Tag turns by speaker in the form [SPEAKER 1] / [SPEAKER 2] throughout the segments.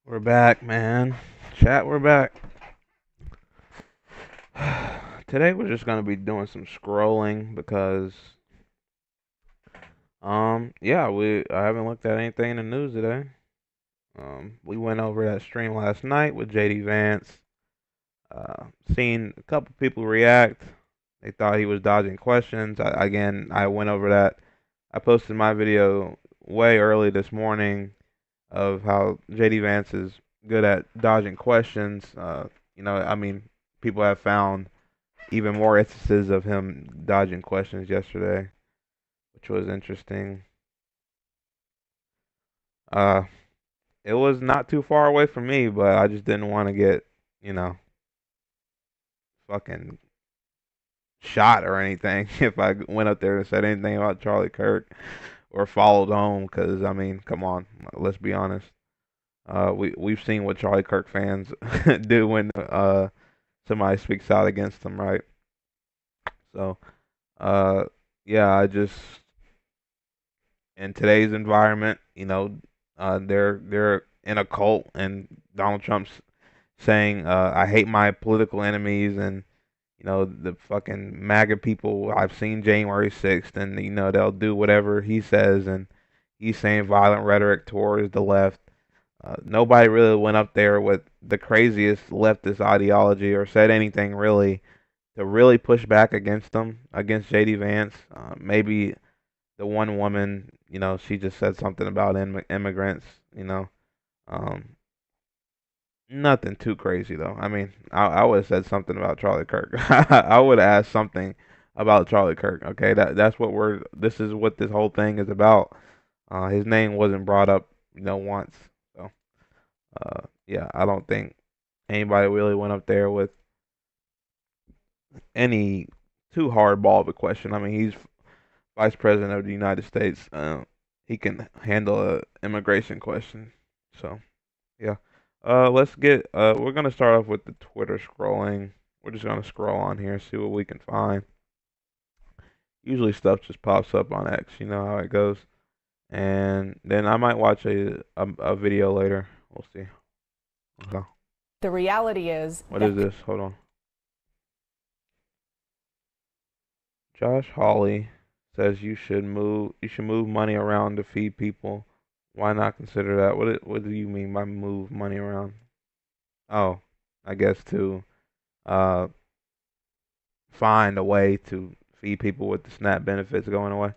[SPEAKER 1] We're back, man. Chat, we're back. Today we're just gonna be doing some scrolling because yeah, I haven't looked at anything in the news today. We went over that stream last night with JD Vance. Seen a couple people react. They thought he was dodging questions. I went over that. I posted my video way early this morning of how JD Vance is good at dodging questions. I mean, people have found even more instances of him dodging questions yesterday, which was interesting. Uh, it was not too far away from me, but I just didn't want to get, you know, fucking shot or anything if I went up there and said anything about Charlie Kirk or followed home. Because I mean, come on, let's be honest. We've seen what Charlie Kirk fans do when somebody speaks out against them, right? So, uh, yeah, I just in today's environment, they're in a cult, and Donald Trump's saying, "I hate my political enemies," and the fucking MAGA people. I've seen January 6th, and they'll do whatever he says, and he's saying violent rhetoric towards the left. Nobody really went up there with the craziest leftist ideology or said anything really to really push back against them, against JD Vance. Maybe the one woman, she just said something about immigrants, you know. Um, Nothing too crazy though. I mean, I would have said something about Charlie Kirk. I would have asked something about Charlie Kirk. Okay, that's what we're. This is what this whole thing is about. His name wasn't brought up, once. So, yeah, I don't think anybody really went up there with any too hardball of a question. I mean, he's Vice President of the United States. He can handle a immigration question. So yeah. Let's get. We're gonna start off with the Twitter scrolling. We're just gonna scroll on here, see what we can find. Usually stuff just pops up on X. You know how it goes. And then I might watch a video later. We'll see. Okay.
[SPEAKER 2] The reality is
[SPEAKER 1] What is this? Hold on. Josh Hawley says you should move money around to feed people. Why not consider that? What do you mean by move money around? Oh, I guess to uh find a way to feed people with the SNAP benefits going away.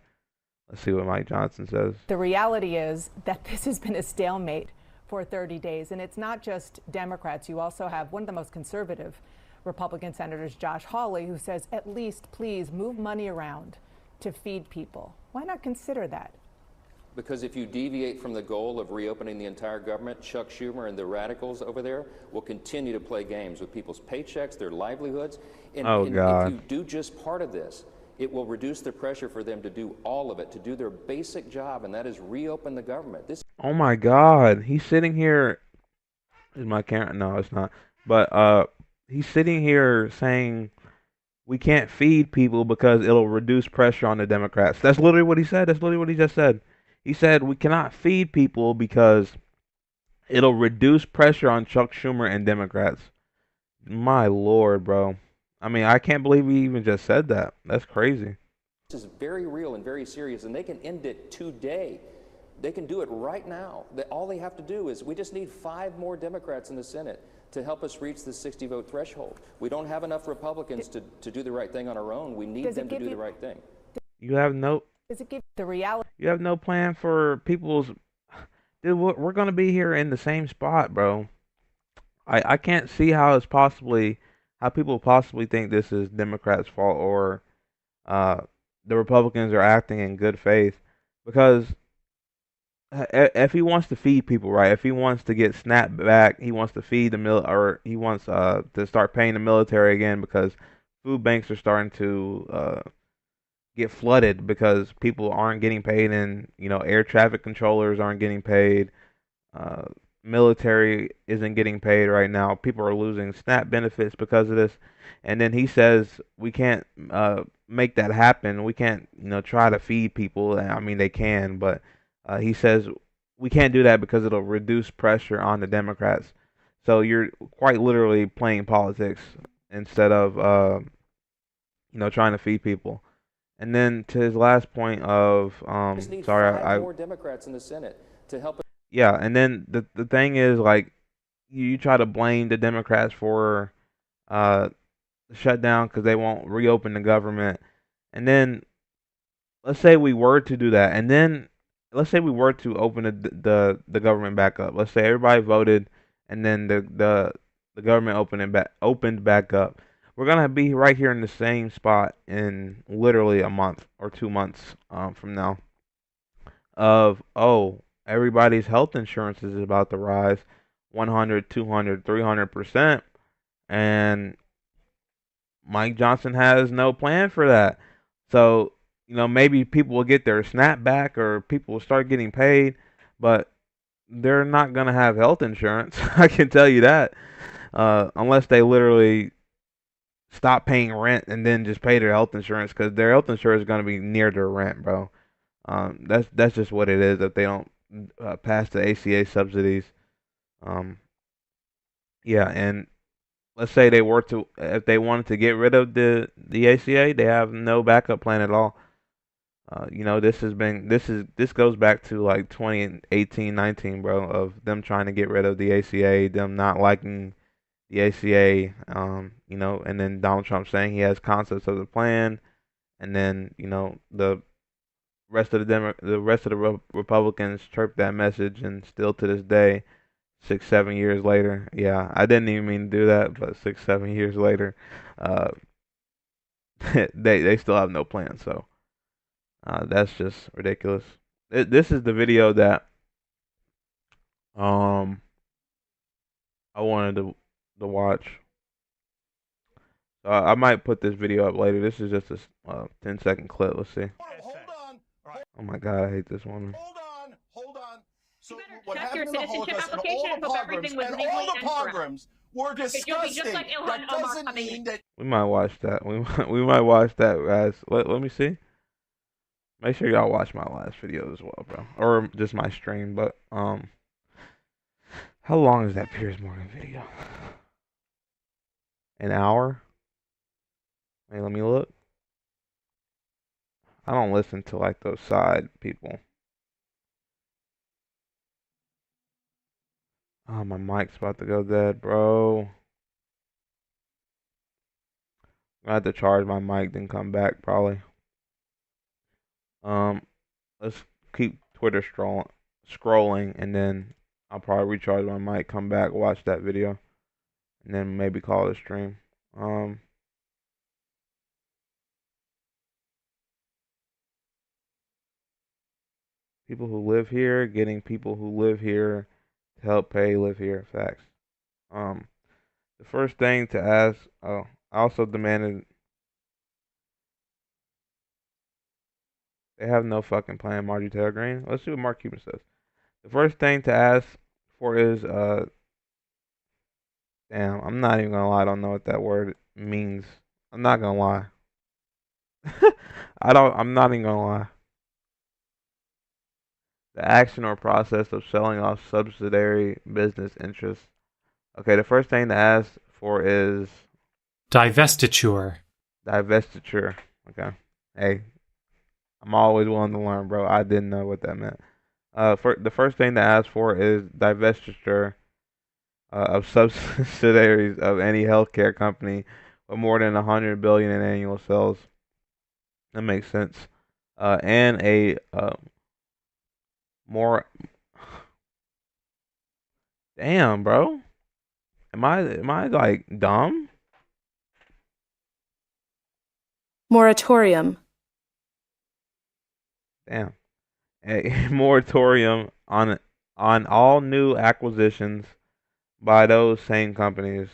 [SPEAKER 1] Let's see what Mike Johnson says.
[SPEAKER 2] the reality is that this has been a stalemate for 30 days, and it's not just Democrats. You also have one of the most conservative Republican senators, Josh Hawley, who says at least please move money around to feed people. Why not consider that?
[SPEAKER 3] Because if you deviate from the goal of reopening the entire government, Chuck Schumer and the radicals over there will continue to play games with people's paychecks, their livelihoods. And,
[SPEAKER 1] Oh
[SPEAKER 3] and
[SPEAKER 1] God.
[SPEAKER 3] if you do just part of this, it will reduce the pressure for them to do all of it, to do their basic job, and that is reopen the government. This
[SPEAKER 1] Oh my God. He's sitting here. Is my camera? No, it's not. But he's sitting here saying we can't feed people because it'll reduce pressure on the Democrats. That's literally what he said. That's literally what he just said. He said we cannot feed people because it'll reduce pressure on Chuck Schumer and Democrats. My Lord, bro. I mean, I can't believe he even just said that. That's crazy.
[SPEAKER 3] is very real and very serious, and they can end it today. They can do it right now. All they have to do is we just need 5 more Democrats in the Senate to help us reach the 60-vote threshold. We don't have enough Republicans to do the right thing on our own. We need them to do the right thing.
[SPEAKER 1] You have no
[SPEAKER 2] Does it give the reality?
[SPEAKER 1] You have no plan for people's. Dude, we're gonna be here in the same spot, bro. I can't see how people possibly think this is Democrats' fault or uh the Republicans are acting in good faith because if he wants to feed people, right? If he wants to get SNAP back, he wants to feed the or he wants to start paying the military again because food banks are starting to get flooded because people aren't getting paid, and air traffic controllers aren't getting paid. uh Military isn't getting paid right now. People are losing SNAP benefits because of this, and then he says we can't make that happen. We can't try to feed people. I mean, they can, but he says we can't do that because it'll reduce pressure on the Democrats. So you're quite literally playing politics instead of trying to feed people. And then to his last point of
[SPEAKER 3] We just need
[SPEAKER 1] sorry,
[SPEAKER 3] five more Democrats in the Senate to help us.
[SPEAKER 1] yeah, and then the thing is like you try to blame the Democrats for uh the shutdown because they won't reopen the government, and then let's say we were to do that, and then let's say we were to open the government back up. Let's say everybody voted, and then the government opened back up. We're gonna be right here in the same spot in literally a month or 2 months from now. Of everybody's health insurance is about to rise 100, 200, 300%, and Mike Johnson has no plan for that. So, maybe people will get their snap back or people will start getting paid, but they're not going to have health insurance. I can tell you that. Unless they literally stop paying rent and then just pay their health insurance because their health insurance is going to be near their rent, bro. That's just what it is if they don't pass the ACA subsidies. Um, yeah, and let's say they were to, if they wanted to get rid of the ACA, they have no backup plan at all. This goes back to like 2018, 19, bro, of them trying to get rid of the ACA, them not liking the ACA, and then Donald Trump saying he has concepts of the plan, and then the rest of the Republicans chirped that message, and still to this day, 6, 7 years later, yeah, I didn't even mean to do that, but 6, 7 years later, uh, they still have no plan. So that's just ridiculous. This is the video that um I wanted to watch. So I might put this video up later. This is just a 10-second clip. Let's see.
[SPEAKER 4] Hold on.
[SPEAKER 1] Oh my God, I hate this woman.
[SPEAKER 4] Hold on. So
[SPEAKER 5] You better
[SPEAKER 4] what
[SPEAKER 5] check
[SPEAKER 4] happened
[SPEAKER 5] your
[SPEAKER 4] in the
[SPEAKER 5] citizenship
[SPEAKER 4] Holocaust and
[SPEAKER 5] application
[SPEAKER 4] all
[SPEAKER 5] and
[SPEAKER 4] the
[SPEAKER 5] hope
[SPEAKER 4] pogroms
[SPEAKER 5] everything was
[SPEAKER 4] and
[SPEAKER 5] legally
[SPEAKER 4] all the
[SPEAKER 5] and correct.
[SPEAKER 4] pogroms were
[SPEAKER 5] Because you'll be just
[SPEAKER 4] disgusting.
[SPEAKER 5] like Ilhan
[SPEAKER 4] That
[SPEAKER 5] Omar
[SPEAKER 4] doesn't
[SPEAKER 5] coming
[SPEAKER 4] mean
[SPEAKER 5] in.
[SPEAKER 4] that
[SPEAKER 1] We might watch that. We might watch that, guys. Let me see. Make sure y'all watch my last video as well, bro, or just my stream. But how long is that Piers Morgan video? An hour? Hey, let me look. I don't listen to like those side people. Oh, my mic's about to go dead, bro. I have to charge my mic, then come back probably. Um, let's keep Twitter scrolling, and then I'll probably recharge my mic, come back, watch that video, and then maybe call it a stream. People who live here, getting people who live here to help pay live here. Facts. Um, the first thing to ask. Oh, I also demanded. They have no fucking plan, Margie Taylor Greene. Let's see what Mark Cuban says. The first thing to ask for is damn, I'm not even gonna lie, I don't know what that word means. I'm not gonna lie. I'm not even gonna lie. The action or process of selling off subsidiary business interests. Okay, the first thing to ask for is
[SPEAKER 6] divestiture.
[SPEAKER 1] divestiture. Okay. Hey, I'm always willing to learn, bro. I didn't know what that meant. The first thing to ask for is divestiture of subsidiaries of any healthcare company with more than 100 billion in annual sales. That makes sense. And a more. Damn, bro. Am I like dumb?
[SPEAKER 7] Moratorium.
[SPEAKER 1] Damn. A moratorium on all new acquisitions by those same companies.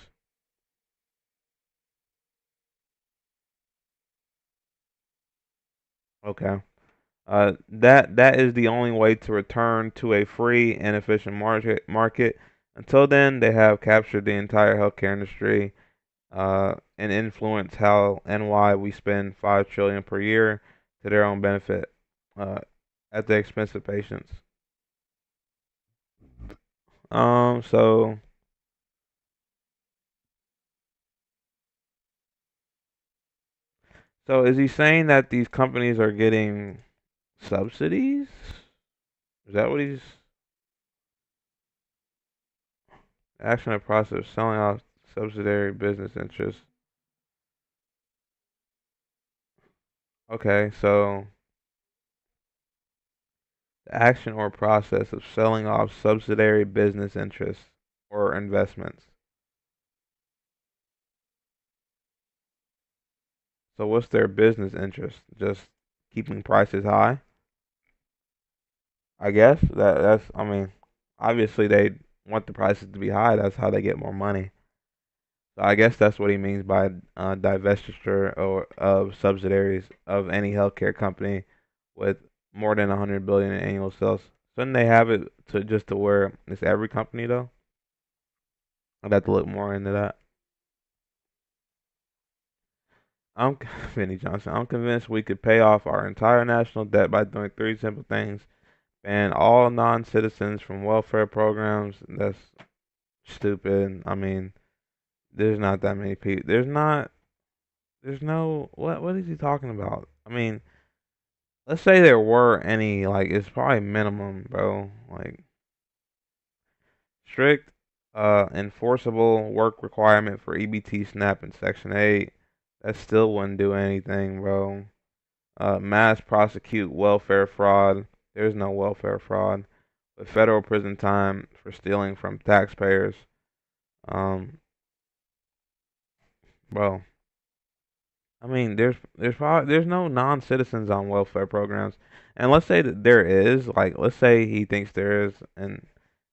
[SPEAKER 1] Okay. That is the only way to return to a free and efficient market. Until then, they have captured the entire healthcare industry, and influence how and why we spend 5 trillion per year to their own benefit, uh, at the expense of patients. So is he saying that these companies are getting subsidies? Is that what he's action or process of selling off subsidiary business interests? Okay, so the action or process of selling off subsidiary business interests or investments. So what's their business interest? Just keeping prices high? I guess that's I mean, obviously they want the prices to be high. That's how they get more money. So I guess that's what he means by divestiture or of subsidiaries of any healthcare company with more than 100 billion in annual sales. Shouldn't they have it to just to where it's every company though? I'd have to look more into that. I'm Vinny Johnson. I'm convinced we could pay off our entire national debt by doing three simple things: ban all non-citizens from welfare programs. That's stupid. I mean, there's not that many people. There's not. There's no. What is he talking about? I mean, let's say there were any. Like, it's probably minimum, bro. Like strict, enforceable work requirement for EBT, SNAP, and Section 8. That still wouldn't do anything, bro. Mass prosecute welfare fraud. There's no welfare fraud. With federal prison time for stealing from taxpayers. Um, bro. I mean, there's no non-citizens on welfare programs, and let's say that there is, like, let's say he thinks there is, and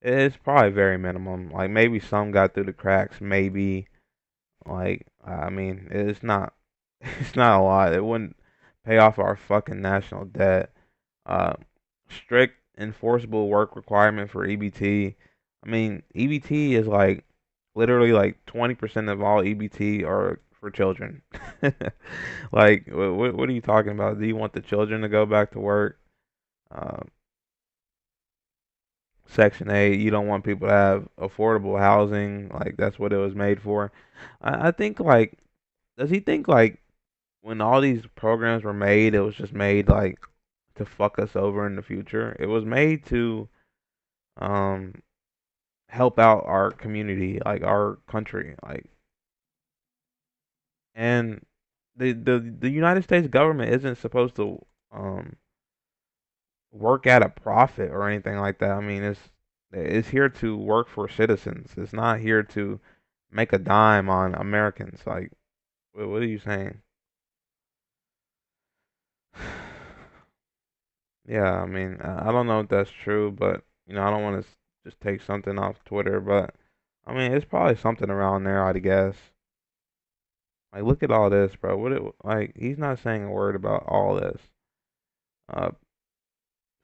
[SPEAKER 1] it's probably very minimum. Like maybe some got through the cracks, maybe. Like I mean, it's not, it's not a lot. It wouldn't pay off our fucking national debt. Uh, strict enforceable work requirement for EBT. I mean, EBT is like literally like 20% of all EBT are for children. Like, what are you talking about? Do you want the children to go back to work? Uh, Section 8, you don't want people to have affordable housing. Like, that's what it was made for. I think, like, does he think, like, when all these programs were made, it was just made, like, to fuck us over in the future? It was made to, um, help out our community, like, our country. Like, and the United States government isn't supposed to, um, work at a profit or anything like that. I mean, it's here to work for citizens. It's not here to make a dime on Americans. Like, what are you saying? Yeah, I mean, I don't know if that's true, but I don't want to just take something off Twitter, but I mean, it's probably something around there, I'd guess. Like, look at all this, bro. Like, he's not saying a word about all this. Uh,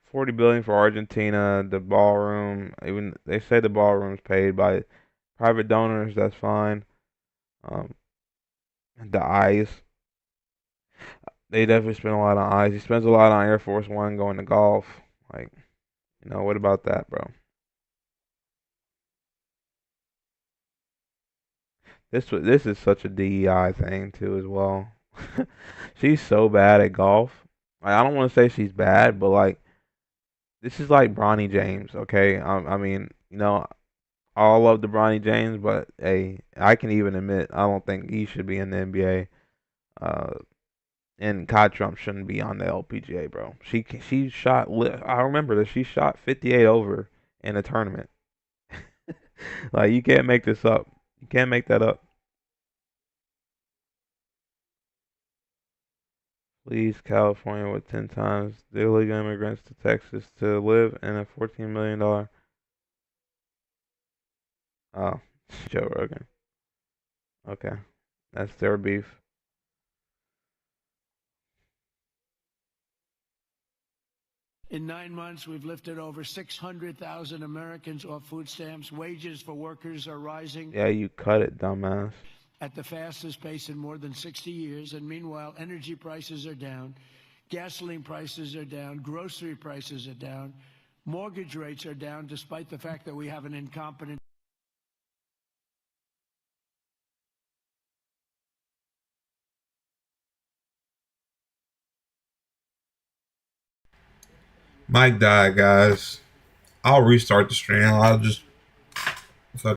[SPEAKER 1] 40 billion for Argentina, the ballroom. Even they say the ballroom's paid by private donors. That's fine. Um, the ice. They definitely spend a lot on ice. He spends a lot on Air Force One going to golf. Like, what about that, bro? This is such a DEI thing too as well. She's so bad at golf. Like, I don't want to say she's bad, but like this is like Bronny James, okay? I mean, I love the Bronny James, but hey, I can even admit I don't think he should be in the NBA. Uh, and Kai Trump shouldn't be on the LPGA, bro. She shot. I remember that she shot 58 over in a tournament. Like, you can't make this up. You can't make that up. Please, California with 10 times the illegal immigrants to Texas to live in a $14 million. Oh, Joe Rogan. Okay, that's their beef.
[SPEAKER 5] In 9 months, we've lifted over 600,000 Americans off food stamps. Wages for workers are rising
[SPEAKER 1] Yeah, you cut it, dumbass.
[SPEAKER 5] at the fastest pace in more than 60 years. And meanwhile, energy prices are down, gasoline prices are down, grocery prices are down, Mortgage rates are down despite the fact that we have an incompetent.
[SPEAKER 7] Mike died, guys. I'll restart the stream. I'll just